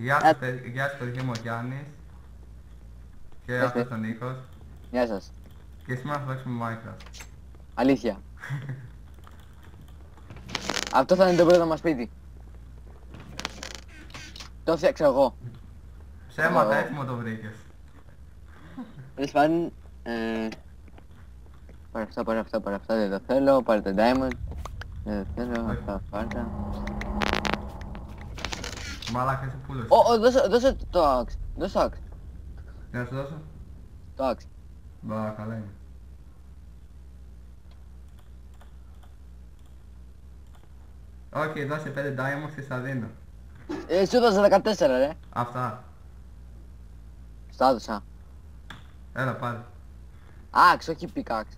Γεια σου παιδί μου ο Γιάννης. Και αυτός ο Νίκος. Γεια σας. Και σήμερα θα παίξουμε Minecraft. Αλήθεια. Αυτό θα είναι το πρώτο μας σπίτι. Το φτιάξα εγώ. Ψέματα, έτοιμο το βρήκες. Τέλος πάντων, πάρε αυτά, δεν τα θέλω, πάρε τα diamond. Δεν τα θέλω, αυτά πάρε. Μαλάκα είσαι πούλος. Δώσε το axe, δώσε το axe, Τι να σου δώσω? το axe. Μπα, καλά είναι. Όχι, δώσε 5 diamonds και στα δίνω. Σου έδωσα 14 ρε. Αυτά. Στα έδωσα. Έλα πάρε. Axe, όχι pickaxe.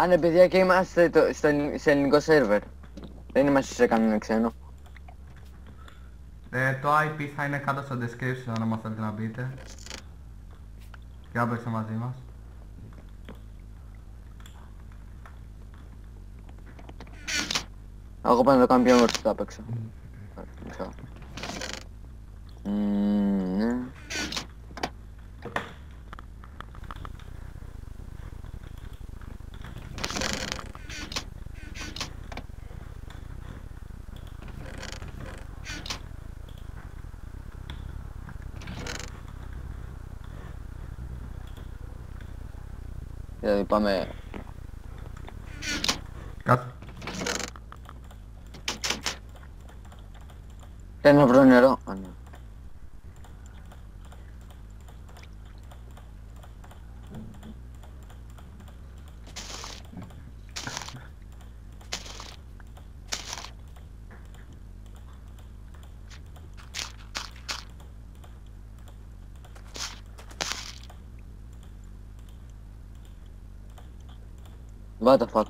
Ναι παιδιά, και είμαστε σε ελληνικό σερβερ. Δεν είμαστε σε κανένα ξένο. Το IP θα είναι κάτω στο description αν μας θέλετε να μπείτε. Και να παίξετε μαζί μας. Εγώ πάω να το κάνω πιο όμορφο απ' έξω. Ναι. Δηλαδή πάμε... Κάτω. Θέλω να βρω νερό. Ναι. What the fuck.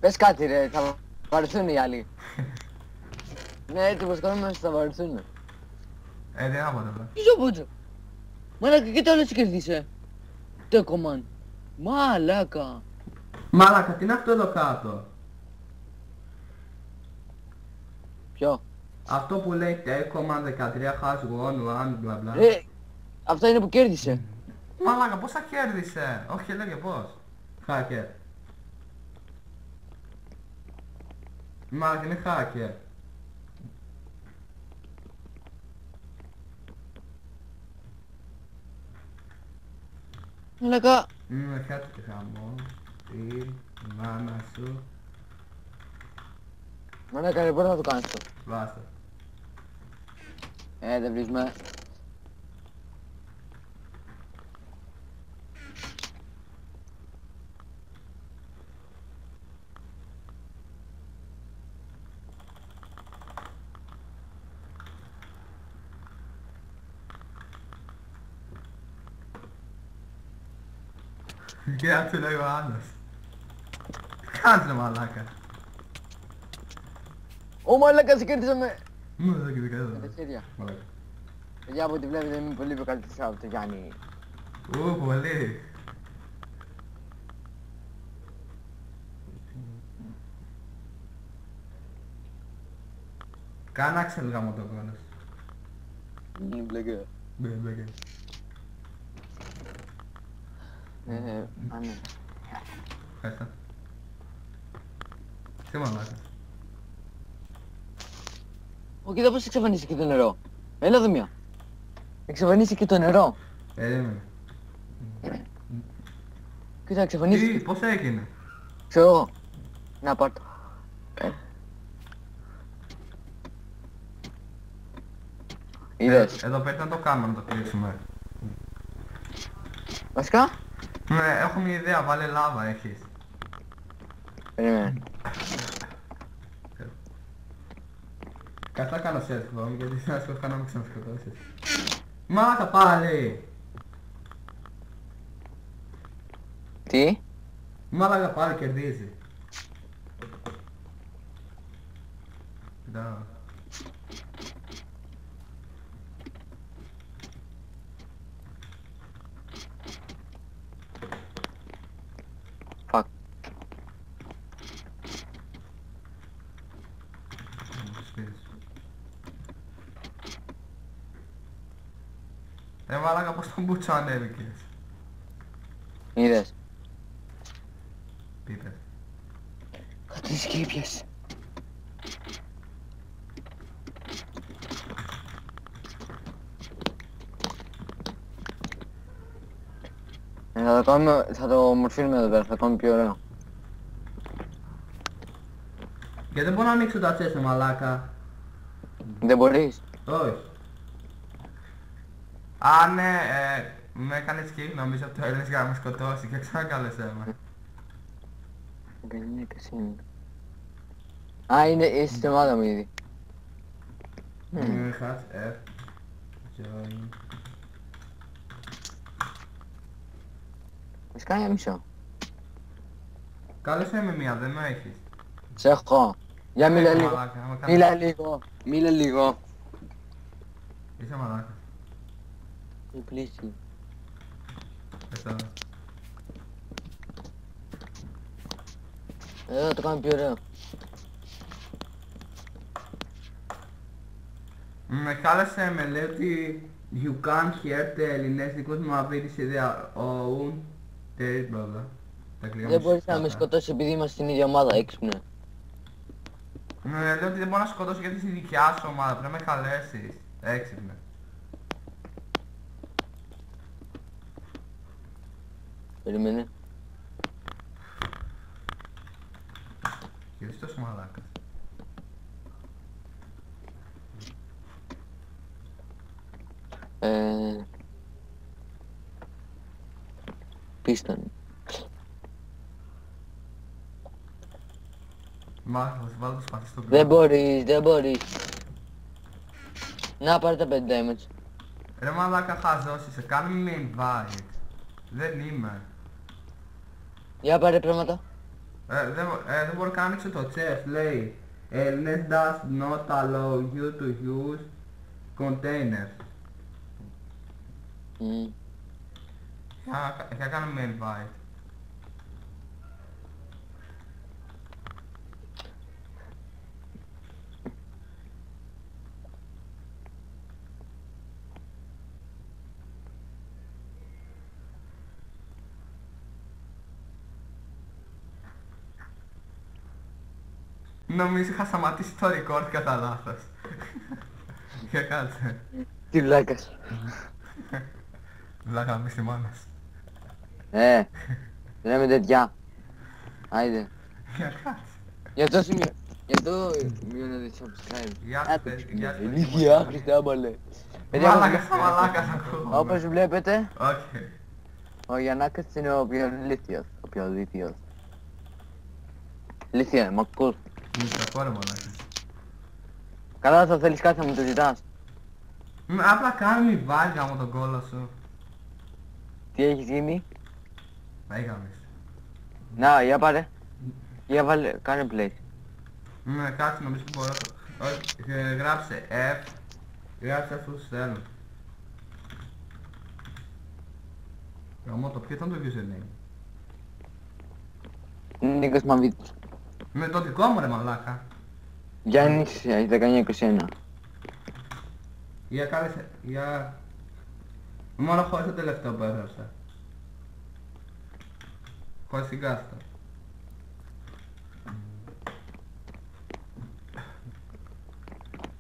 Πες κάτι ρε, θα βαρεθούν οι άλλοι. Ναι, έτσι πως κάνουμε θα βαρεθούν. Δεν άμα το λέω. Τι ζω. Μαλάκα και το άλλο κερδίσε. Το command. Μαλάκα. Μαλάκα, τι είναι αυτό εδώ κάτω? Ποιο? Αυτό που λέει Command 13 has won 1 μπλα μπλα. Αυτό είναι που κέρδισε. Μαλάκα, πόσα κέρδισε? Όχι, λέγε πώς. Hacker. Μαλάκα, είναι hacker. Μαλάκα. Χάτσε και χαμό. Η μάνα σου. Μαλάκα ρε, μπορεί να το κάνεις αυτό. Βάστε. Δεν βρίσκουμε. Και αυτό λέει ο άλλος. Κάντε μαλάκα. Ω μαλάκα, σε κέρδισαμε. Εδώ και δικά Με τα χέρια. Μαλάκα. Παιδιά, από ό,τι βλέπετε είμαι πολύ πιο καλύτερος από το Γιάννη. Πολύ. Κάνε άξελ γάμο το κόνος. Μπλεκέ. Μπλε. Ναι. Ευχαριστώ. Τι μαλάκα. Ω, κοίτα πως εξαφανίστηκε το νερό. Έλα εδώ μία. Εξαφανίστηκε το νερό. Περίμενε. Κοίτα, εξαφανίστηκε. Τι, πώς έγινε? Ξέρω εγώ. Να πάρ' το. Είδες. Εδώ πρέπει να το κάνουμε, να το κλείσουμε. Βασικά. Ναι, έχω μια ιδέα, βάλε λάβα έχεις. Περίμενε. Κάτι θα κάνω σε εύκολο, γιατί θα σου κάνω να με ξανασκοτώσεις. Μάτα πάλι! Τι? Μάλακα πάλι κερδίζει. Κοιτάω. Fuck. Μάλακα πως τον μπούτσο ανέβηκες. Είδες. Τι είπες? Κάτσε και ήπιες. Θα το μορφύνουμε εδώ πέρα, θα κάνουμε πιο ωραίο. Γιατί δεν μπορώ να ανοίξω τα τσέσαι μαλάκα. Δεν μπορείς. Όχι. Α, ναι, με έκανες kick νομίζω από το έλεγες για να με σκοτώσει και ξανακάλεσέ με. Δεν είναι κασίνο. Α, είσαι στην ομάδα μου ήδη. Χας, join. Μας κάνει ένα μισό. Κάλεσέ με μία, δεν με έχεις. Σε έχω. Για μίλα λίγο. Μαλάκα, άμα κάνεις- Μίλα λίγο. Είσαι μαλάκα. Η πλήση. Πες τώρα. Εδώ το κάνω πιο ωραίο. Με κάλεσε με λέει ότι you can't hear the ελληνέστικος μου αβίδης ιδέα own the blah blah. Τα αγγλικά Δεν μου μπορείς να με σκάτα. σκοτώσεις επειδή είμαστε στην ίδια ομάδα, έξυπνε. Λέει ότι δεν μπορώ να σκοτώσω γιατί είσαι η δικιά σου ομάδα, πρέπει να με καλέσεις. Έξυπνε. Περίμενε. Και είσαι τόσο μαλάκας. Πίστον. Μάλακα, θα σε βάλω το σπαθί στο Δεν κρύο. μπορείς, δεν μπορείς. Να πάρε τα 5 damage. Ρε μαλάκα χαζός είσαι, κάνε με invite. Δεν είμαι. Για πάρε πράγματα. Δεν μπορώ καν να ανοίξω το chest, λέει Ellness does not allow you to use containers. Για κάνε με invite. Νομίζω είχα σταματήσει το record κατά λάθος. Και κάτσε. Τι βλάκας. Βλάκα μη στη μάνα σου. Λέμε τέτοια. Άιντε. Για κάτσε. Για το σημείο. Για το μειώνετε subscribe. Γεια σου, γεια σου. Ηλικία, άχρηστα άμπαλε. Μαλάκας ακούω. Όπως βλέπετε, Οκ. ο Γιαννάκας είναι ο πιο λίθιος. Ο πιο λίθιος. Λίθια, μακκούς. Μου σε ακούω ρε μαλάκα. Καλά θα θέλεις κάτι θα μου το ζητάς. Απλά κάνε μη βάλει γάμο τον κόλλο σου. Τι έχεις γίνει. Έγαμες. Να, για πάρε. Για βάλε, κάνε play. Κάτσε νομίζω που μπορώ. Όχι, γράψε F. Γράψε αυτό που σου στέλνω. Γαμώ το, ποιο ήταν το username. Νίκος Μαβίτης. Με το δικό μου ρε μαλάκα. Γιάννης 1921. Για κάλεσε, για... Μόνο χωρίς το τελευταίο που έγραψα. Χωρίς την κάστα.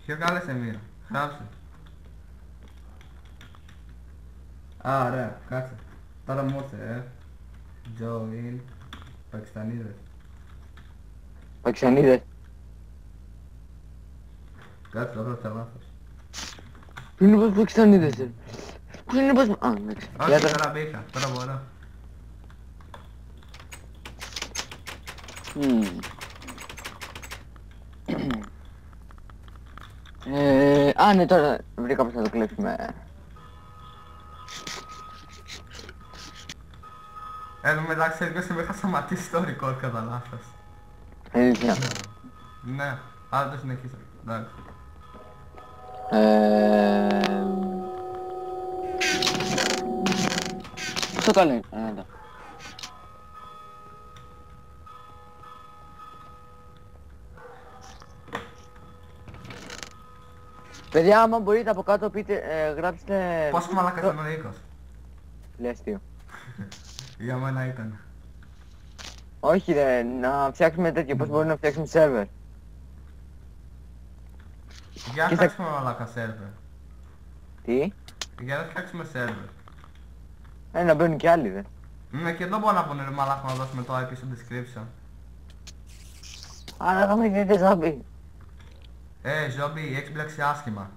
Ποιο κάλεσε μία, γράψε. Α, ωραία, κάτσε. Τώρα μου ήρθε, Join, Πακιστανίδες. Παξιανίδες. Κάτσε, το έγραψα λάθος. Πού είναι πως Παξιανίδες. Πού είναι πως... Α, εντάξει. Όχι, Για τα... τώρα μπήκα, τώρα μπορώ. Α, ναι, τώρα βρήκα πως θα το κλέψουμε. Εν τω μεταξύ έρχεσαι με είχα σταματήσει το record κατά λάθος. Αλήθεια. Ναι, άρα το συνεχίσω. Εντάξει. Πώς το καλό είναι. Ανάτα. Παιδιά, άμα μπορείτε από κάτω πείτε, γράψτε... Πόσο μαλάκας είναι ο Νίκος? Λες τι. Για μένα ήταν. Όχι ρε, να φτιάξουμε τέτοιο, πώς μπορούμε να φτιάξουμε σερβερ. Για να Κοίτα- φτιάξουμε μαλάκα σερβερ. Τι? Για να φτιάξουμε σερβερ. Να μπαίνουν κι άλλοι ρε. Ναι, και εδώ μπορώ να πούνε ρε μαλάκα να δώσουμε το IP στο description. Άρα θα με δείτε ζόμπι. Ζόμπι, έχεις μπλέξει άσχημα.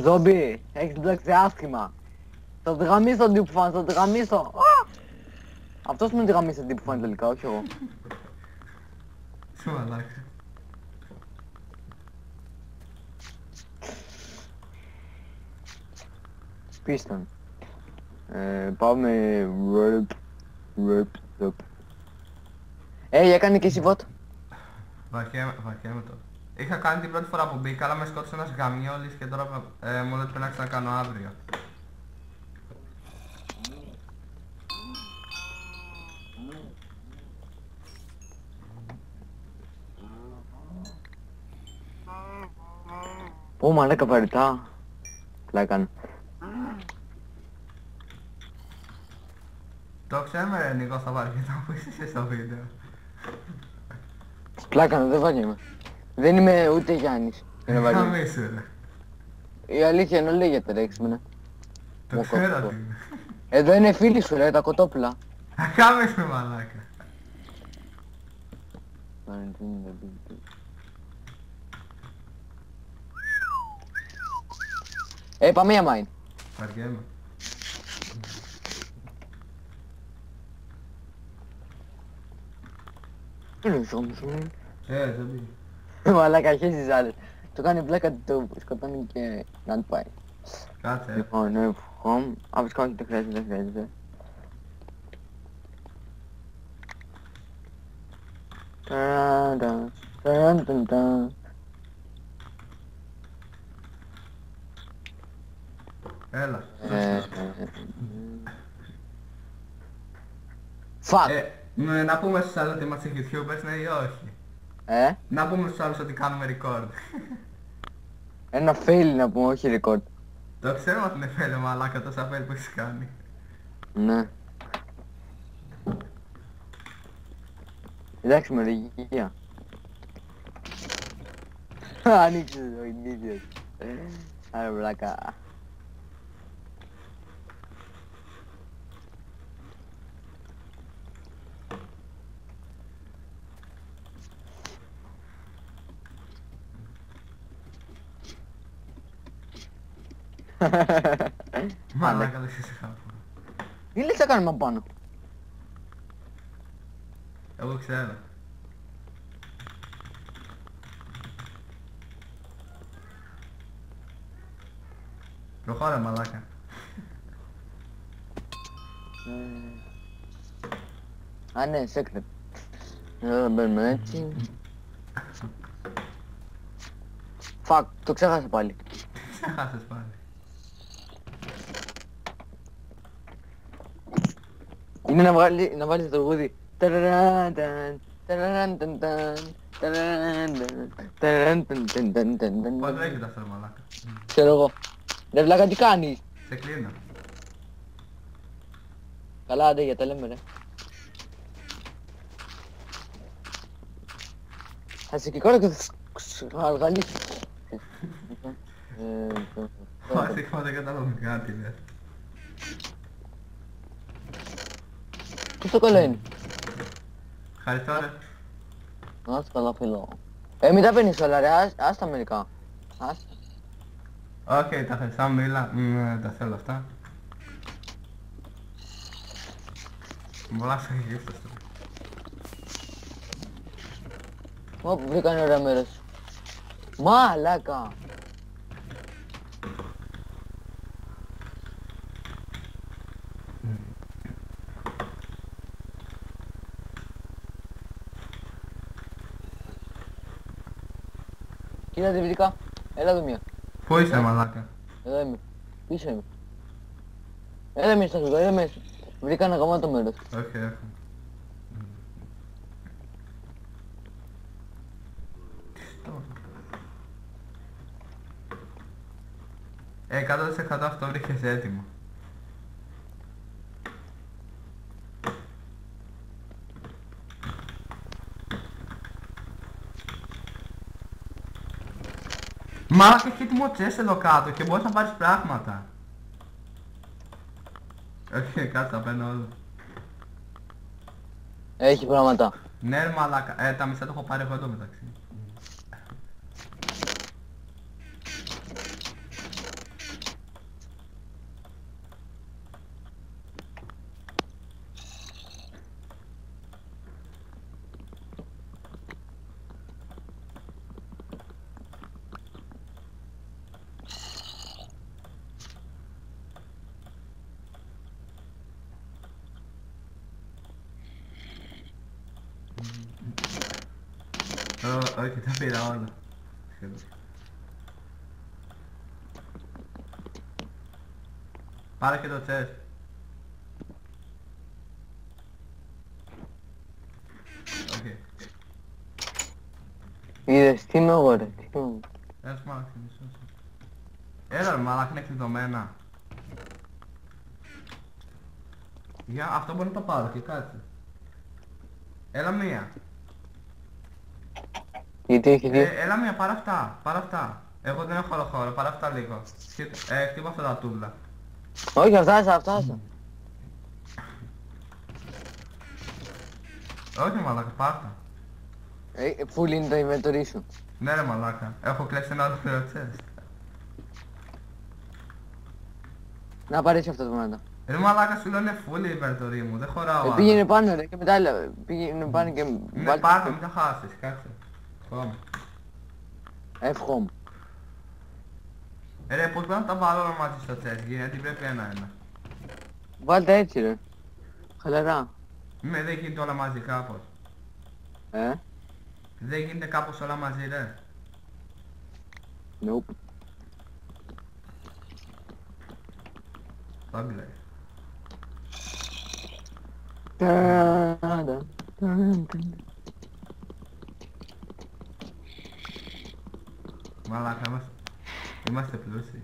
Ζόμπι, έχεις μπλέξει άσχημα. Θα τη γαμίσω Deep Fun, θα τη γαμίσω. Αυτός με τη γαμίσει Deep Fun τελικά, όχι εγώ. Σου μαλάκα. Πίστον. Πάμε... έκανε και εσύ vote. Βαρκέμαι το. Είχα κάνει την πρώτη φορά που μπήκα, αλλά με σκότωσε ένας γαμιόλης και τώρα μου λέει ότι πρέπει να ξανακάνω αύριο. Ω μαλάκα βαρυτά. Πλάκα. Το ξέρουμε ρε Νίκο, θα βαριέται που είσαι στο βίντεο. Πλάκα, δεν βαριέμαι. Δεν είμαι ούτε Γιάννης. Για να βαριέμαι. Χαμίσου ρε. Η αλήθεια είναι λέγεται ρε έξυπνα. Το Μου ξέρω κόψω. τι είναι. Εδώ είναι φίλοι σου ρε, τα κοτόπουλα. Χαμίσου μαλάκα. Πάμε για mine. Βαριέμαι. Ζόμπι. Μαλάκα, αρχίζεις άλλες. Το κάνει πλάκα, το σκοτώνει και να του πάει. Κάτσε. Λοιπόν, home. Φυσικά όχι, δεν χρειάζεται, δεν χρειάζεται. Έλα. Fuck! Να πούμε στους άλλους ότι είμαστε YouTubers, ναι ή όχι. Να πούμε στους άλλους ότι κάνουμε record. Ένα fail να πούμε, όχι record. Το ξέρουμε ότι είναι φέλε μαλάκα τόσα fail που έχεις κάνει. Ναι. Εντάξει με λογικία. Ανοίξε το ίδιο. Άρα βλάκα. Μαλάκα δεν σε χάπω. Τι λες να κάνουμε από πάνω? Εγώ ξέρω. Προχώρα μαλάκα. Α ναι, secret. Εδώ μπαίνουμε έτσι. Fuck, το ξέχασα πάλι. Ξέχασες πάλι. Είναι να βάλεις το τραγούδι. Ταραράνταν, ταραράνταν, ταραράνταν, ταραράνταν. Πώς λέγεται αυτό μαλάκα. Ξέρω εγώ. Ρε βλάκα τι κάνεις? Σε κλείνω. Καλά άντε για τα λέμε ρε. Θα σε κυκόρω και θα αργαλίσεις. Βασικά δεν κατάλαβα κάτι λες. Πώς το καλό είναι? Ευχαριστώ ρε. Να είσαι καλά φίλο. Μην τα παίρνεις όλα ρε, ας τα μερικά. Ας. Οκ, τα χρυσά μήλα, τα θέλω αυτά. Πολλά σου έχει γύφτος τώρα. Ω, βρήκα ένα ωραίο μέρος. Μαλάκα. Κοίτα τη βρήκα. Έλα εδώ μία. Πού είσαι μαλάκα? Εδώ είμαι. Πίσω είμαι. Έλα μέσα στο έλα μέσα. Βρήκα ένα γαμάτο μέρος. Όχι, έχω. Κάτω 100% αυτό βρήκες έτοιμο. Μαλάκα, έχει έτοιμο chest εδώ κάτω και μπορείς να πάρεις πράγματα. Όχι, κάτω τα παίρνω όλα. Έχει πράγματα. Ναι ρε μαλάκα, τα μισά το έχω πάρει εγώ εδώ μεταξύ. Όχι, τα πήρα όλα. Σχεδόν. Πάρε και το chest. Οκ. Είδες, τι είμαι εγώ ρε, τι είμαι εγώ. Ένας μάλακας είναι μισός. Έλα ρε μάλακα, είναι κλειδωμένα. Για αυτό μπορεί να το πάρω και κάτσε. Έλα μία. Γιατί έχει δύο. Έλα μία, πάρε αυτά, πάρε αυτά. Εγώ δεν έχω άλλο χώρο, πάρε αυτά λίγο. Χτύπα αυτά τα τούβλα. Όχι, αυτά. Όχι μαλάκα, πάρ' τα. Φουλ είναι το inventory σου. Ναι ρε μαλάκα, έχω κλέψει ένα άλλο chest. Να πάρεις αυτό το πράγμα. Ρε μαλάκα, σου λέω είναι full η inventory μου, δεν χωράω άλλο. Πήγαινε πάνω ρε και μετά πήγαινε πάνω και Ναι, πάρ' μην τα χάσεις, κάτσε. Χώμα. Εύχομαι. Ρε, πώς μπορώ να τα βάλω όλα μαζί στο chest, γιατί πρέπει ένα-ένα. Βάλτε έτσι ρε. Χαλαρά. Δεν γίνεται όλα μαζί κάπως. Δεν γίνεται κάπως όλα μαζί ρε. Nope. Πάγκλε. Μαλάκα, είμαστε πλούσιοι.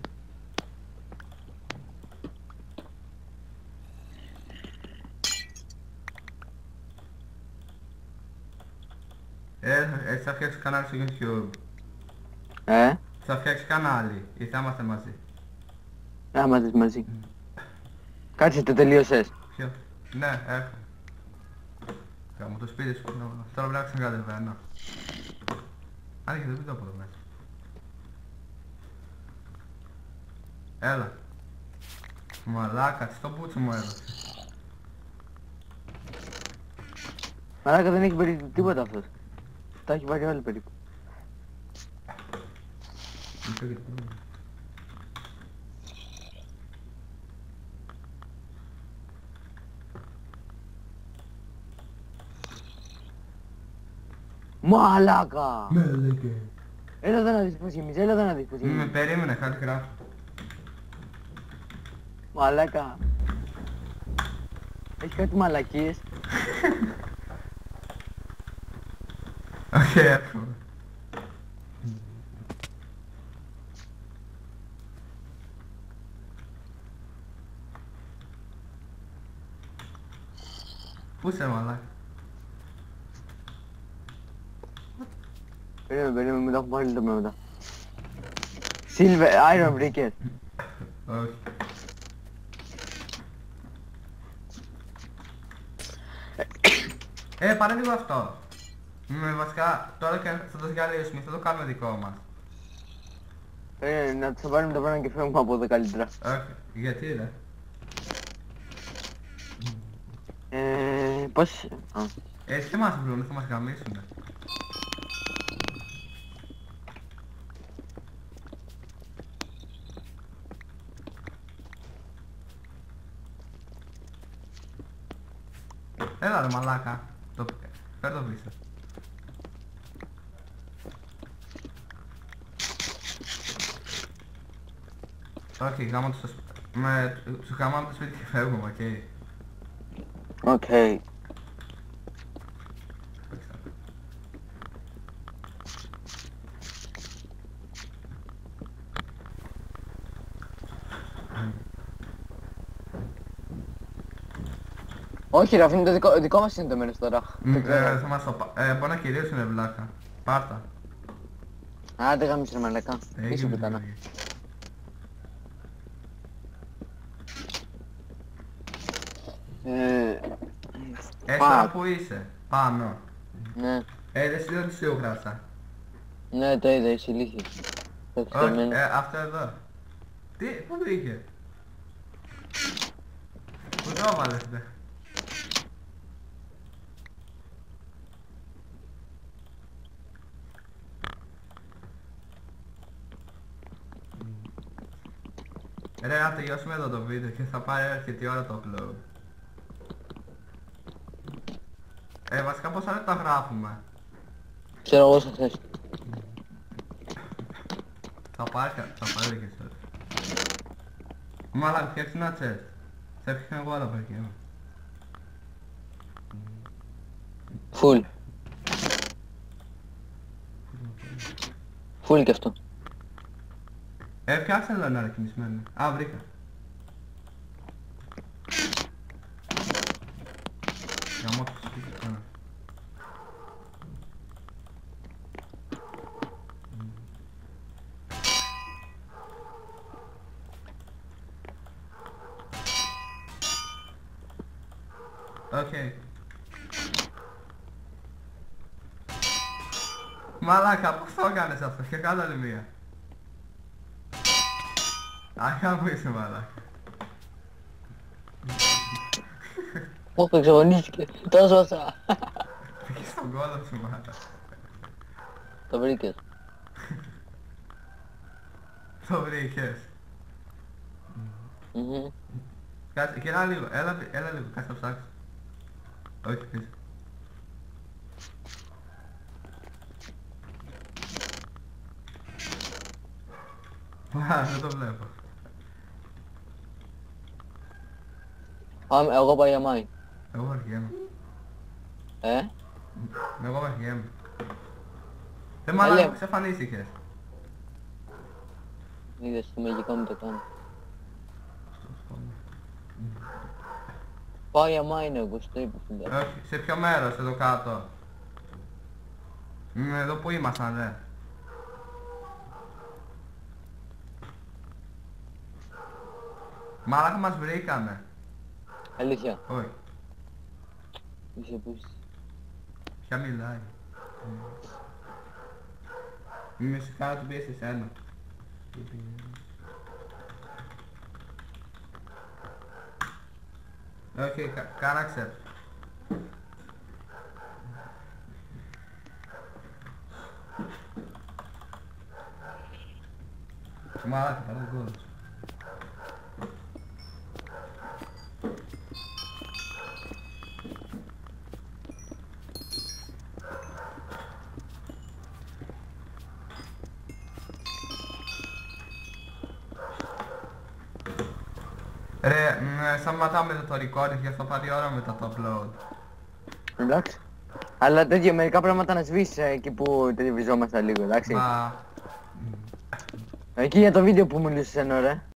Έτσι θα φτιάξεις κανάλι στο YouTube. Θα φτιάξεις κανάλι ή θα είμαστε μαζί. Άμα δεις μαζί. Κάτσε το τελείωσες. Ποιο? Ναι, έχω. Κάμω το σπίτι σου. Τώρα πρέπει να ξανακατεβαίνω. Αν είχε το βίντεο από εδώ μέσα. Έλα. Μαλάκα, τι στο μπούτσο μου έδωσε. Μαλάκα δεν έχει περίπου τίποτα αυτός. Τα έχει πάρει όλοι περίπου. Μαλάκα! Μαλάκα. Έλα εδώ να δεις πως γεμίζει, έλα εδώ να δεις πως γεμίζει. Με περίμενε, κάτι γράφω. Μαλάκα. Έχει κάτι μαλακίες. Όχι, εύχομαι. Πού είσαι μαλάκα? Περίμενε, μετά έχω πάρει το μετά. Silver, iron βρήκες. Όχι. Πάρε λίγο αυτό. Βασικά, τώρα και θα το διαλύσουμε, θα το κάνουμε δικό μας. Να το πάρουμε το πράγμα και φεύγουμε από εδώ καλύτερα. Όχι, γιατί ρε? Πώς... Έτσι δεν μας βρούνε, θα μας γαμίσουνε. Έλα ρε μαλάκα. Φέρ' το πίσω. Όχι, γάμω το στο σου γάμαμε το σπίτι και φεύγουμε, οκ. Οκ. Όχι ρε, αυτό είναι το δικό μας είναι το μέρος τώρα. Δεν ξέρω. Θα μας το μπορεί να κυρίως είναι βλάκα. Πάρτα. Άντε γάμισε ρε μαλακά. Είσαι πουτάνα. Τώρα που είσαι, πάνω. Ναι. Δεν σου λέω ότι σου γράψα. Ναι, το είδα, είσαι ηλίθιος. Όχι, αυτό εδώ. Τι, πού βρήκε. Πού το έβαλες, δε. Ρε, να τελειώσουμε εδώ το βίντεο και θα πάρει αρκετή ώρα το upload. Βασικά πόσα λεπτά γράφουμε. Ξέρω εγώ σε θες. Θα πάρει και σε. Μαλάκα, φτιάξε ένα chest. Θα έφτιαξα εγώ άλλα παιδιά. Φουλ. Φουλ και αυτό. Φτιάξε ένα ανακοινισμένο. Α, βρήκα. Γαμώ το σπίτι τώρα. Οκ. Μαλάκα, πώς το έκανες αυτό και κάτω άλλη μία. Άχα που είσαι μαλάκα. Όχι, εξαγωνίστηκε. Το σώσα. Πήγες στον κόλλο σου μαλάκα. Το βρήκες. Το βρήκες. Κάτσε, κοίτα λίγο, έλα λίγο, κάτσε να ψάξω. Όχι, πίσω. Δεν το βλέπω. Εγώ πάω για μάη. Εγώ αρχιέμαι. Εγώ αρχιέμαι. Μαλάκα, ξεφανίστηκες. Είδες το μαγικό μου το κάνω. Πάω για μάη εγώ, στο είπα φίλε. Όχι, σε ποιο μέρος, εδώ κάτω. Εδώ που ήμασταν, δε. Μαλάκα μας βρήκανε. Αλήθεια. Όχι. Είσαι που είσαι. Ποια μιλάει. Μη σε κάνω του πει σε σένα. Όχι, κάνα ξέρεις. Μαλάκα, πάρε τον κόλλο. Ρε, σταματάμε το recording και θα πάρει ώρα μετά το upload. Εντάξει. Αλλά τέτοιο μερικά πράγματα να σβήσεις εκεί που τελειβιζόμαστε λίγο, εντάξει. Μα... Εκεί για το βίντεο που μου λύσεις ένα ρε.